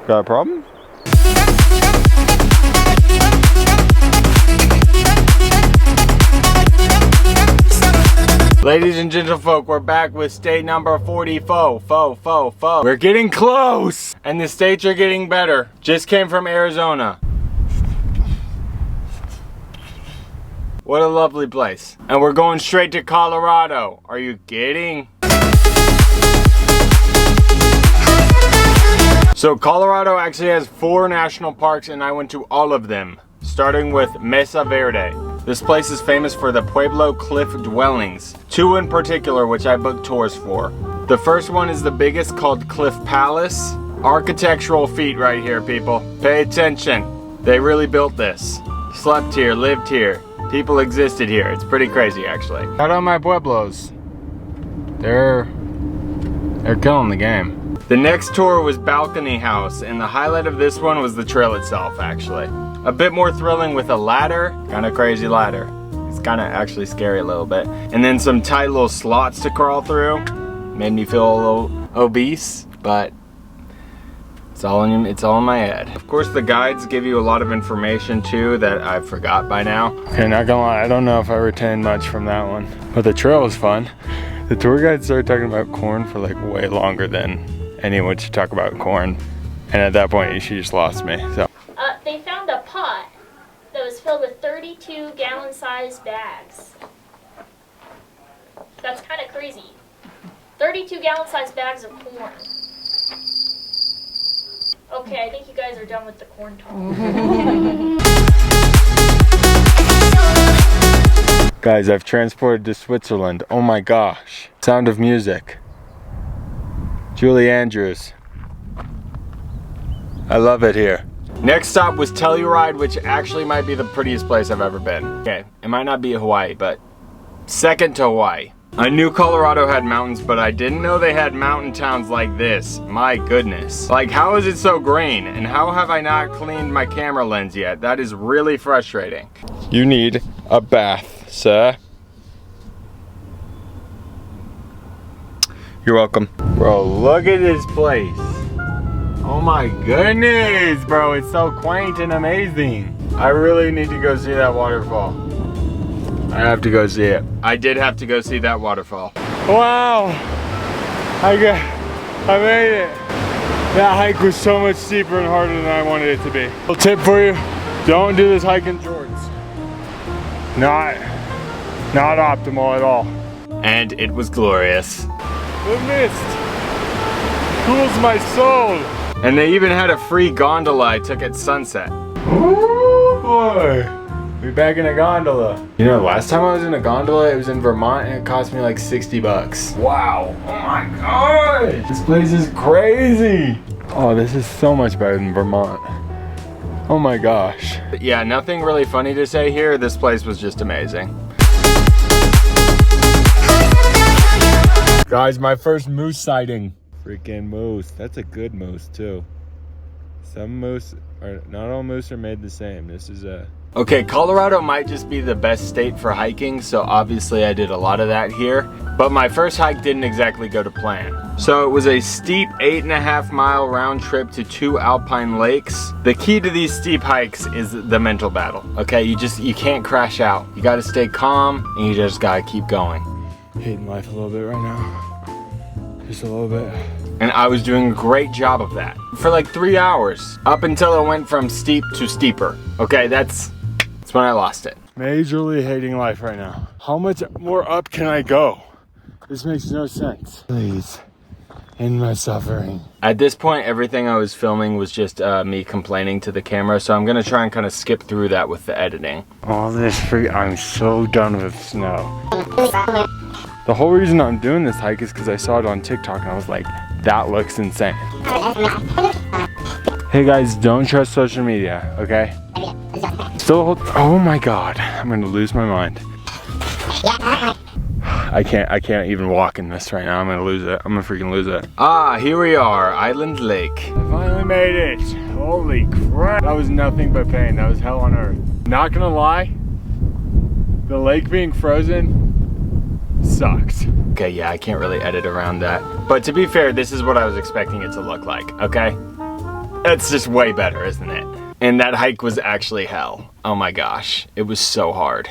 Got a problem? Ladies and gentlefolk, we're back with state number 44. We're getting close! And the states are getting better. Just came from Arizona. What a lovely place. And we're going straight to Colorado. Are you kidding? So Colorado actually has 4 national parks and I went to all of them, starting with Mesa Verde. This place is famous for the Pueblo cliff dwellings, 2 in particular which I booked tours for. The first one is the biggest, called Cliff Palace. Architectural feat right here, people. Pay attention. They really built this. Slept here, lived here. People existed here. It's pretty crazy actually. Shout out my Pueblos. They're killing the game. The next tour was Balcony House, and the highlight of this one was the trail itself, actually. A bit more thrilling with a ladder, kind of crazy ladder. It's kind of actually scary a little bit. And then some tight little slots to crawl through. Made me feel a little obese, but it's all in my head. Of course, the guides give you a lot of information too that I forgot by now. Okay, not gonna lie, I don't know if I retained much from that one, but the trail was fun. The tour guide started talking about corn for like way longer than anyone should talk about corn, and at that point she just lost me. So they found a pot that was filled with 32 gallon sized bags. That's kind of crazy. 32 gallon sized bags of corn. Okay, I think you guys are done with the corn talk. guys, I've transported to Switzerland. Oh my gosh. Sound of Music. Julie Andrews. I love it here. Next stop was Telluride, which actually might be the prettiest place I've ever been. Okay, it might not be Hawaii, but second to Hawaii. I knew Colorado had mountains, but I didn't know they had mountain towns like this. My goodness. Like, how is it so green? And how have I not cleaned my camera lens yet? That is really frustrating. You need a bath, sir. You're welcome. Bro, look at this place. Oh my goodness, bro. It's so quaint and amazing. I really need to go see that waterfall. I have to go see it. I did have to go see that waterfall. Wow. I made it. That hike was so much steeper and harder than I wanted it to be. Little tip for you, don't do this hike in shorts. Not optimal at all. And it was glorious. The mist cools my soul. And they even had a free gondola I took at sunset. Ooh boy. We're back in a gondola. You know, last time I was in a gondola, it was in Vermont and it cost me like 60 bucks. Wow. Oh my god. This place is crazy. Oh, this is so much better than Vermont. Oh my gosh. But yeah, nothing really funny to say here. This place was just amazing. Guys, my first moose sighting. Freaking moose. That's a good moose too. Some moose are, not all moose are made the same. This is a... Okay, Colorado might just be the best state for hiking, so obviously I did a lot of that here. But my first hike didn't exactly go to plan. So it was a steep 8.5 mile round trip to 2 alpine lakes. The key to these steep hikes is the mental battle, okay? You can't crash out. You gotta stay calm and you just gotta keep going. Hating life a little bit right now. Just a little bit. And I was doing a great job of that for like 3 hours, up until it went from steep to steeper. Okay, that's when I lost it. Majorly hating life right now. How much more up can I go? This makes no sense. Please, end my suffering. At this point, everything I was filming was just me complaining to the camera, so I'm gonna try and kind of skip through that with the editing. All this I'm so done with snow. The whole reason I'm doing this hike is because I saw it on TikTok and I was like, that looks insane. Hey guys, don't trust social media, okay? Still, oh my god, I'm gonna lose my mind. I can't even walk in this right now. I'm gonna lose it. I'm gonna freaking lose it. Ah, here we are, Island Lake. I finally made it. Holy crap. That was nothing but pain. That was hell on earth. Not gonna lie, the lake being frozen sucks. Okay, yeah, I can't really edit around that. But to be fair, this is what I was expecting it to look like, okay? That's just way better, isn't it? And that hike was actually hell. Oh my gosh, it was so hard.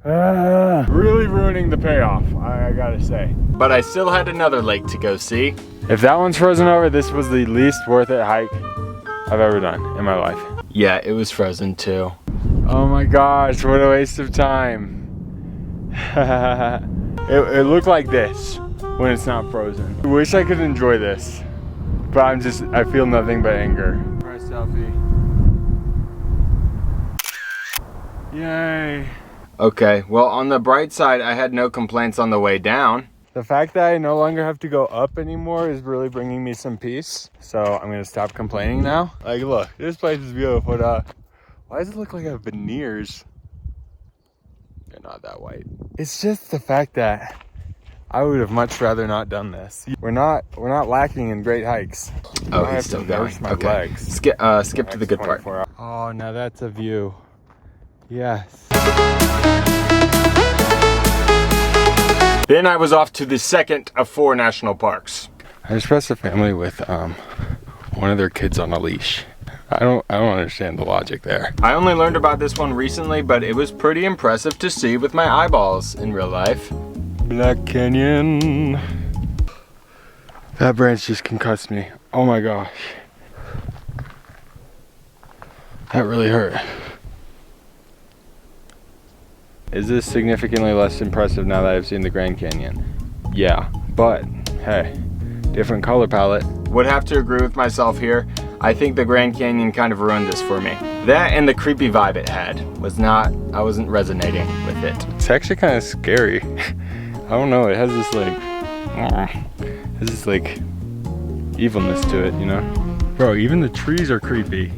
Really ruining the payoff, I gotta say. But I still had another lake to go see. If that one's frozen over, this was the least worth it hike I've ever done in my life. Yeah, it was frozen too. Oh my gosh, what a waste of time. It looked like this when it's not frozen. I wish I could enjoy this, but I feel nothing but anger. Alright, selfie. Yay. Okay, well, on the bright side, I had no complaints on the way down. The fact that I no longer have to go up anymore is really bringing me some peace. So I'm gonna stop complaining now. Like, look, this place is beautiful. Why does it look like I have veneers? They're not that white. It's just the fact that I would have much rather not done this. We're not lacking in great hikes. Oh, he's still going. Okay. Legs. Skip to the good part. Oh, now that's a view. Yes. Then I was off to the second of 4 national parks. I just pressed a family with one of their kids on a leash. I don't understand the logic there. I only learned about this one recently, but it was pretty impressive to see with my eyeballs in real life. Black Canyon. That branch just concussed me. Oh my gosh. That really hurt. Is this significantly less impressive now that I've seen the Grand Canyon? Yeah, but hey, different color palette. Would have to agree with myself here. I think the Grand Canyon kind of ruined this for me. That and the creepy vibe it had I wasn't resonating with it. It's actually kind of scary. I don't know, it has this like evilness to it, you know? Bro, even the trees are creepy.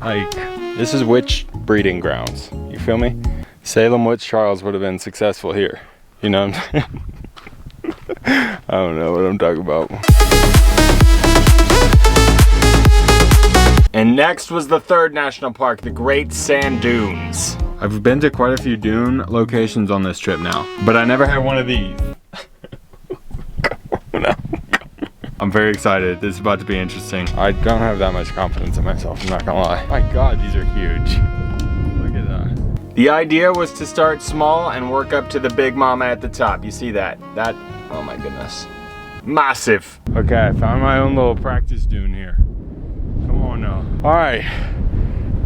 Like, this is witch breeding grounds, you feel me? Salem Witch Trials would have been successful here. You know what I'm saying? I don't know what I'm talking about. And next was the 3rd national park, the Great Sand Dunes. I've been to quite a few dune locations on this trip now, but I never had one of these. I'm very excited. This is about to be interesting. I don't have that much confidence in myself, I'm not gonna lie. My God, these are huge. Look at that. The idea was to start small and work up to the Big Mama at the top. You see that? Oh my goodness. Massive. Okay, I found my own little practice dune here. Come on now. All right,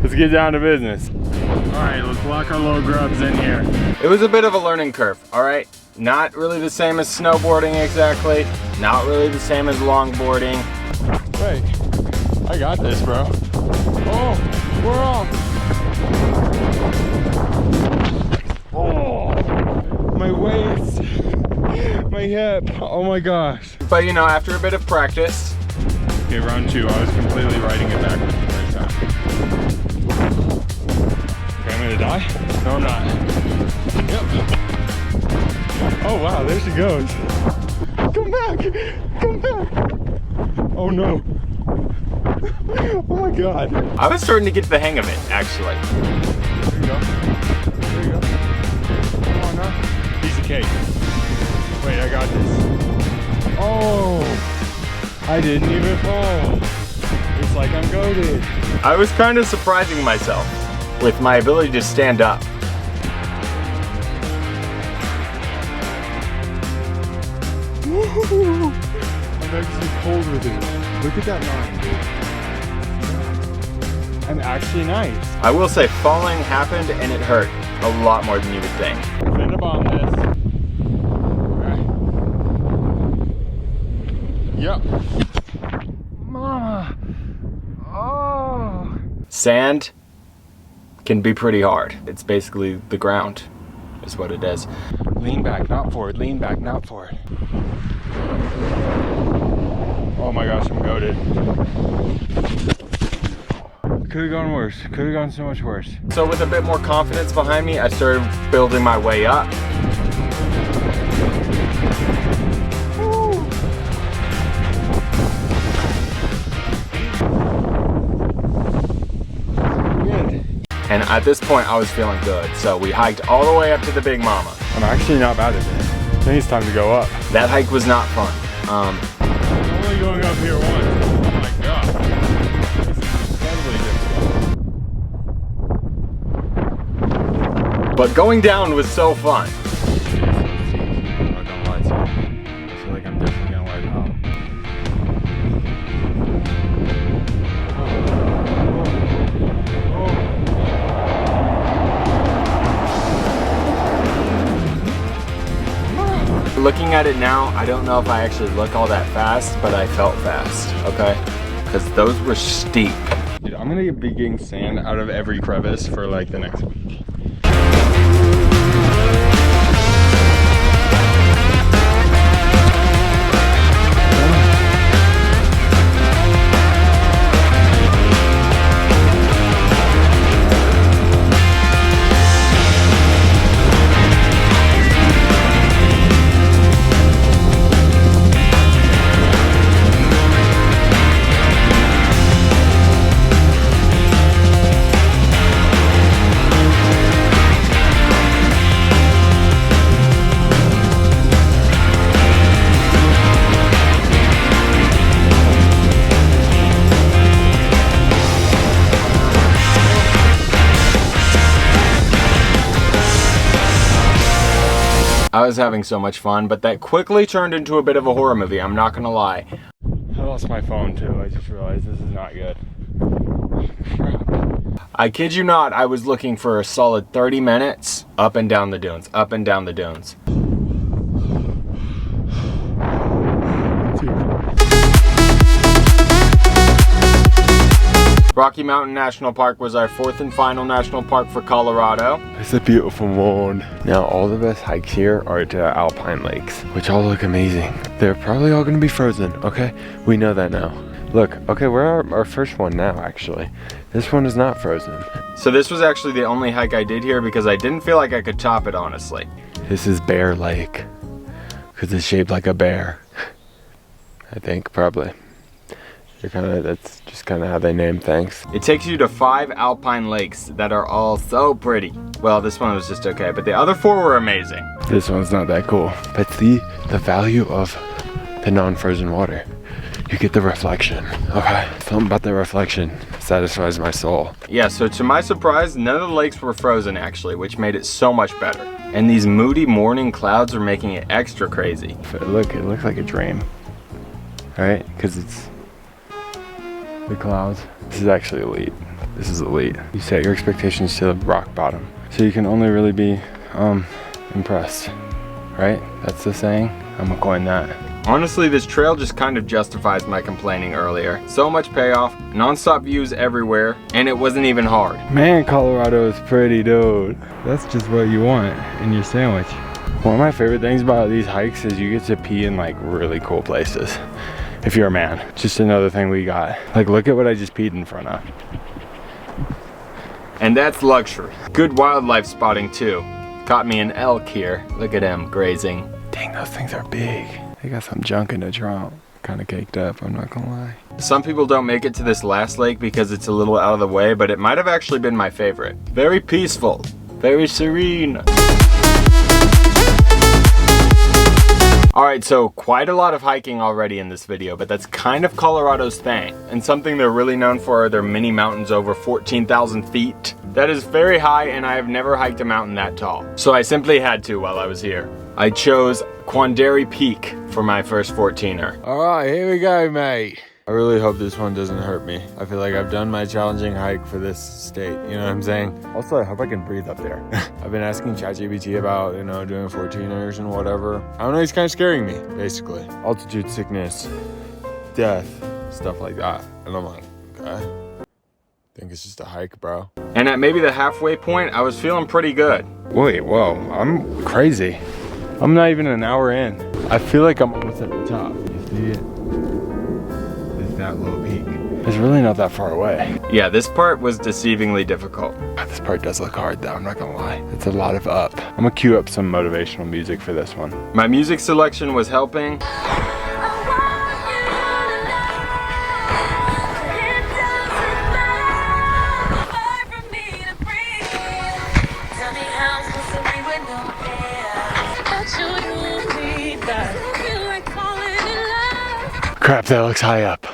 let's get down to business. All right, let's lock our little grubs in here. It was a bit of a learning curve, all right? Not really the same as snowboarding exactly. Not really the same as longboarding. Wait, I got this, bro. Oh, we're off. Oh, my waist, my hip, oh my gosh. But you know, after a bit of practice. Okay, round 2, I was completely riding it backwards the first time. Okay, I'm gonna die? No, I'm not. Yep. Oh wow, there she goes. Come back, come back. Oh no. Oh my God. I was starting to get the hang of it, actually. There you go. There you go. Come on now. Piece of cake. Wait, I got this. Oh, I didn't even fall. It's like I'm goated. I was kind of surprising myself with my ability to stand up. Woo! I'm actually cold with it. Look at that line, dude. I'm actually nice. I will say, falling happened and it hurt a lot more than you would think. Fin to bomb this. Alright. Yep. Mama. Oh. Sand can be pretty hard. It's basically the ground, is what it is. Lean back, not forward. Lean back, not forward. Oh my gosh, I'm goated. Could have gone worse. Could have gone so much worse. So with a bit more confidence behind me, I started building my way up. And at this point, I was feeling good. So we hiked all the way up to the Big Mama. I'm actually not bad at it. I think it's time to go up. That hike was not fun. I'm only going up here once. But going down was so fun. I'm not gonna lie to you. I feel like I'm definitely gonna wipe out. Looking at it now, I don't know if I actually look all that fast, but I felt fast, okay? Because those were steep. Dude, I'm gonna be getting sand out of every crevice for like the next week. I was having so much fun, but that quickly turned into a bit of a horror movie, I'm not gonna lie. I lost my phone too, I just realized this is not good. I kid you not, I was looking for a solid 30 minutes up and down the dunes, up and down the dunes. Rocky Mountain National Park was our fourth and final national park for Colorado. It's a beautiful morning. Now all the best hikes here are to Alpine Lakes, which all look amazing. They're probably all gonna be frozen, okay? We know that now. Look, okay, we're our first one now actually. This one is not frozen. So this was actually the only hike I did here because I didn't feel like I could top it honestly. This is Bear Lake, because it's shaped like a bear. I think, probably. That's just kind of how they name things. It takes you to 5 alpine lakes that are all so pretty. Well, this one was just okay, but the other 4 were amazing. This one's not that cool. But the value of the non-frozen water. You get the reflection, okay? Something about the reflection satisfies my soul. Yeah, so to my surprise, none of the lakes were frozen actually, which made it so much better. And these moody morning clouds are making it extra crazy. Look, it looks like a dream, right? Because it's the clouds. This is actually elite. This is elite. You set your expectations to the rock bottom. So you can only really be impressed, right? That's the saying. I'm gonna coin that. Honestly, this trail just kind of justifies my complaining earlier. So much payoff, non-stop views everywhere, and it wasn't even hard. Man, Colorado is pretty, dude. That's just what you want in your sandwich. One of my favorite things about these hikes is you get to pee in like really cool places. If you're a man, just another thing we got. Like, look at what I just peed in front of. And that's luxury. Good wildlife spotting too. Caught me an elk here. Look at him grazing. Dang, those things are big. They got some junk in the trunk. Kind of caked up, I'm not gonna lie. Some people don't make it to this last lake because it's a little out of the way, but it might have actually been my favorite. Very peaceful, very serene. Alright, so quite a lot of hiking already in this video, but that's kind of Colorado's thing. And something they're really known for are their mini mountains over 14,000 feet. That is very high, and I have never hiked a mountain that tall. So I simply had to while I was here. I chose Quandary Peak for my first 14er. Alright, here we go, mate. I really hope this one doesn't hurt me. I feel like I've done my challenging hike for this state, you know what I'm saying? Also, I hope I can breathe up there. I've been asking ChatGPT about, you know, doing 14ers and whatever. I don't know, he's kind of scaring me, basically. Altitude sickness, death, stuff like that. And I'm like, okay. I think it's just a hike, bro. And at maybe the halfway point, I was feeling pretty good. Wait, whoa, I'm crazy. I'm not even an hour in. I feel like I'm almost at the top. You see it? That low peak. It's really not that far away. Yeah, this part was deceivingly difficult. This part does look hard though, I'm not gonna lie. It's a lot of up. I'm gonna cue up some motivational music for this one. My music selection was helping. Crap, that looks high up.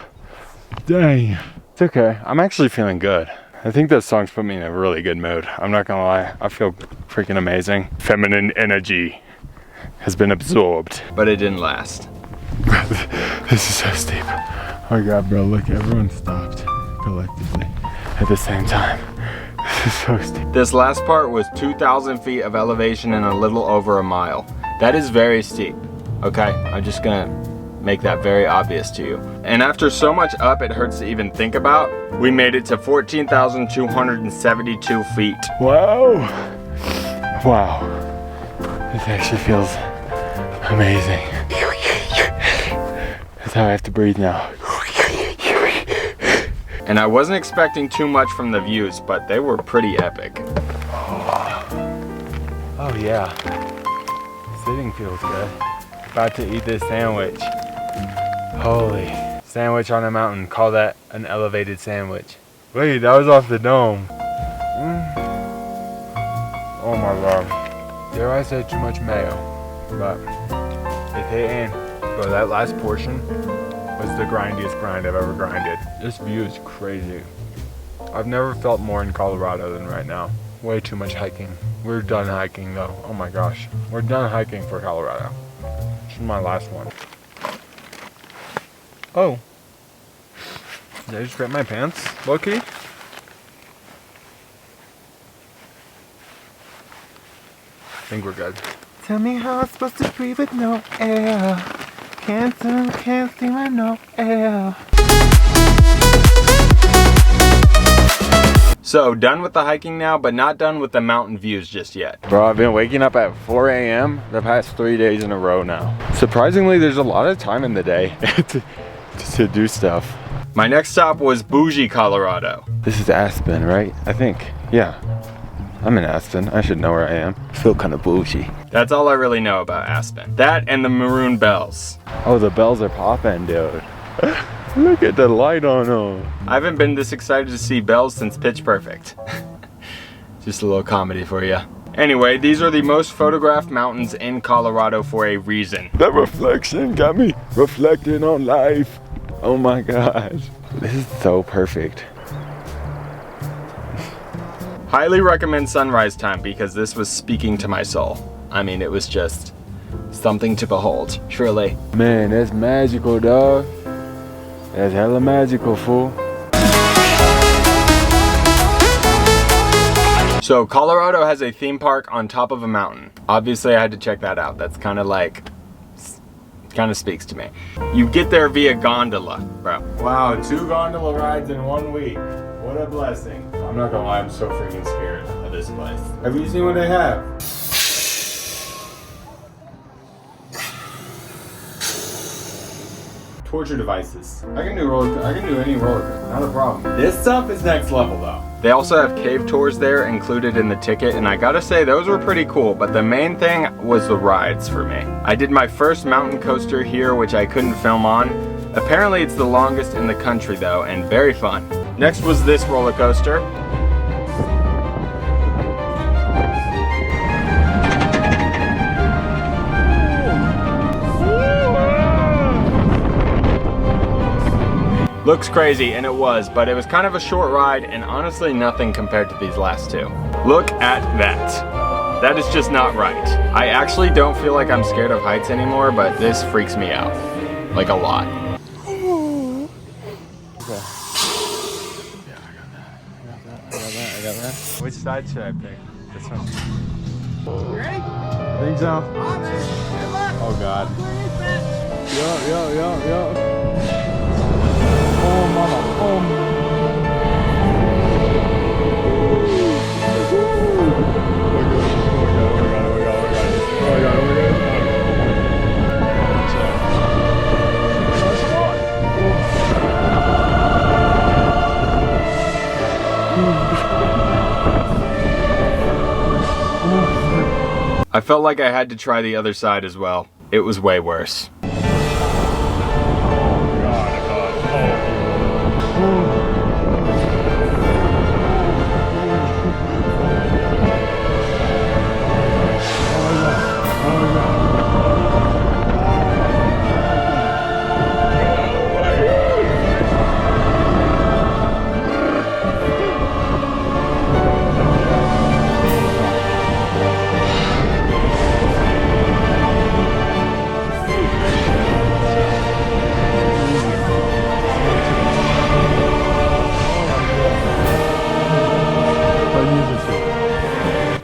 Dang. It's okay. I'm actually feeling good. I think those songs put me in a really good mood. I'm not gonna lie, I feel freaking amazing. Feminine energy has been absorbed. But it didn't last. This is so steep. Oh my God, bro, look, everyone stopped collectively at the same time. This is so steep. This last part was 2,000 feet of elevation and a little over a mile. That is very steep, okay? I'm just gonna make that very obvious to you. And after so much up it hurts to even think about, we made it to 14,272 feet. Whoa! Wow. This actually feels amazing. That's how I have to breathe now. And I wasn't expecting too much from the views, but they were pretty epic. Oh yeah. Sitting feels good. About to eat this sandwich. Holy. Sandwich on a mountain. Call that an elevated sandwich. Wait, that was off the dome. Oh my God. Dare I say too much mayo, but it's hitting. Bro, that last portion was the grindiest grind I've ever grinded. This view is crazy. I've never felt more in Colorado than right now. Way too much hiking. We're done hiking though. Oh my gosh. We're done hiking for Colorado. This is my last one. Oh. Did I just grab my pants, Loki? I think we're good. Tell me how I'm supposed to breathe with no air. Can't see my no air. So, done with the hiking now, but not done with the mountain views just yet. Bro, I've been waking up at 4 a.m. the past 3 days in a row now. Surprisingly, there's a lot of time in the day to do stuff. My next stop was Bougie, Colorado. This is Aspen, right? I think, yeah. I'm in Aspen. I should know where I am. I feel kind of bougie. That's all I really know about Aspen. That and the maroon bells. Oh, the bells are popping, dude. Look at the light on them. I haven't been this excited to see bells since Pitch Perfect. Just a little comedy for you. Anyway, these are the most photographed mountains in Colorado for a reason. That reflection got me reflecting on life. Oh my gosh. This is so perfect. Highly recommend sunrise time because this was speaking to my soul. I mean, it was just something to behold, truly. Man, that's magical, dog. That's hella magical, fool. So, Colorado has a theme park on top of a mountain. Obviously, I had to check that out. That's kind of like, kind of speaks to me. You get there via gondola, bro. Wow, 2 gondola rides in 1 week. What a blessing. I'm not gonna lie, I'm so freaking scared of this place. Have you seen what they have? Torture devices. I can do any roller coaster, not a problem. This stuff is next level though. They also have cave tours there included in the ticket, and I gotta say those were pretty cool, but the main thing was the rides for me. I did my first mountain coaster here, which I couldn't film on. Apparently it's the longest in the country though, and very fun. Next was this roller coaster. Looks crazy, and it was, but it was kind of a short ride, and honestly nothing compared to these last 2. Look at that. That is just not right. I actually don't feel like I'm scared of heights anymore, but this freaks me out. Like a lot. Okay. Yeah, I got that. Which side should I pick? This one. You ready? I think so. Oh, man. Good luck. Oh, God. Yo. Oh, mama. Oh. I felt like I had to try the other side as well. It was way worse.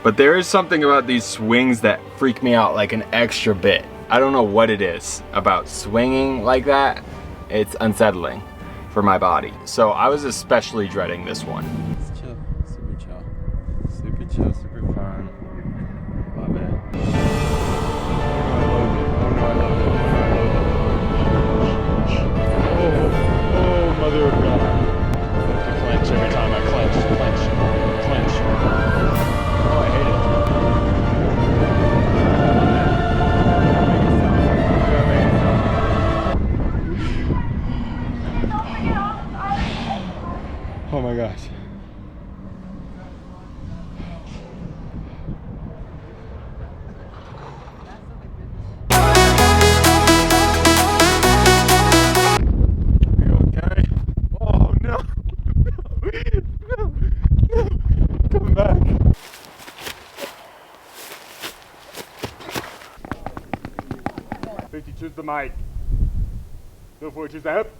But there is something about these swings that freak me out like an extra bit. I don't know what it is about swinging like that. It's unsettling for my body. So I was especially dreading this one. It's chill, super chill. Super chill, super fun. Love it. Oh, mother of God. I have to clench every time I clench. Oh, I hate it. Oh my gosh. Are you okay? Oh no. No. Coming back. Choose the mic. Go for it, choose the hip.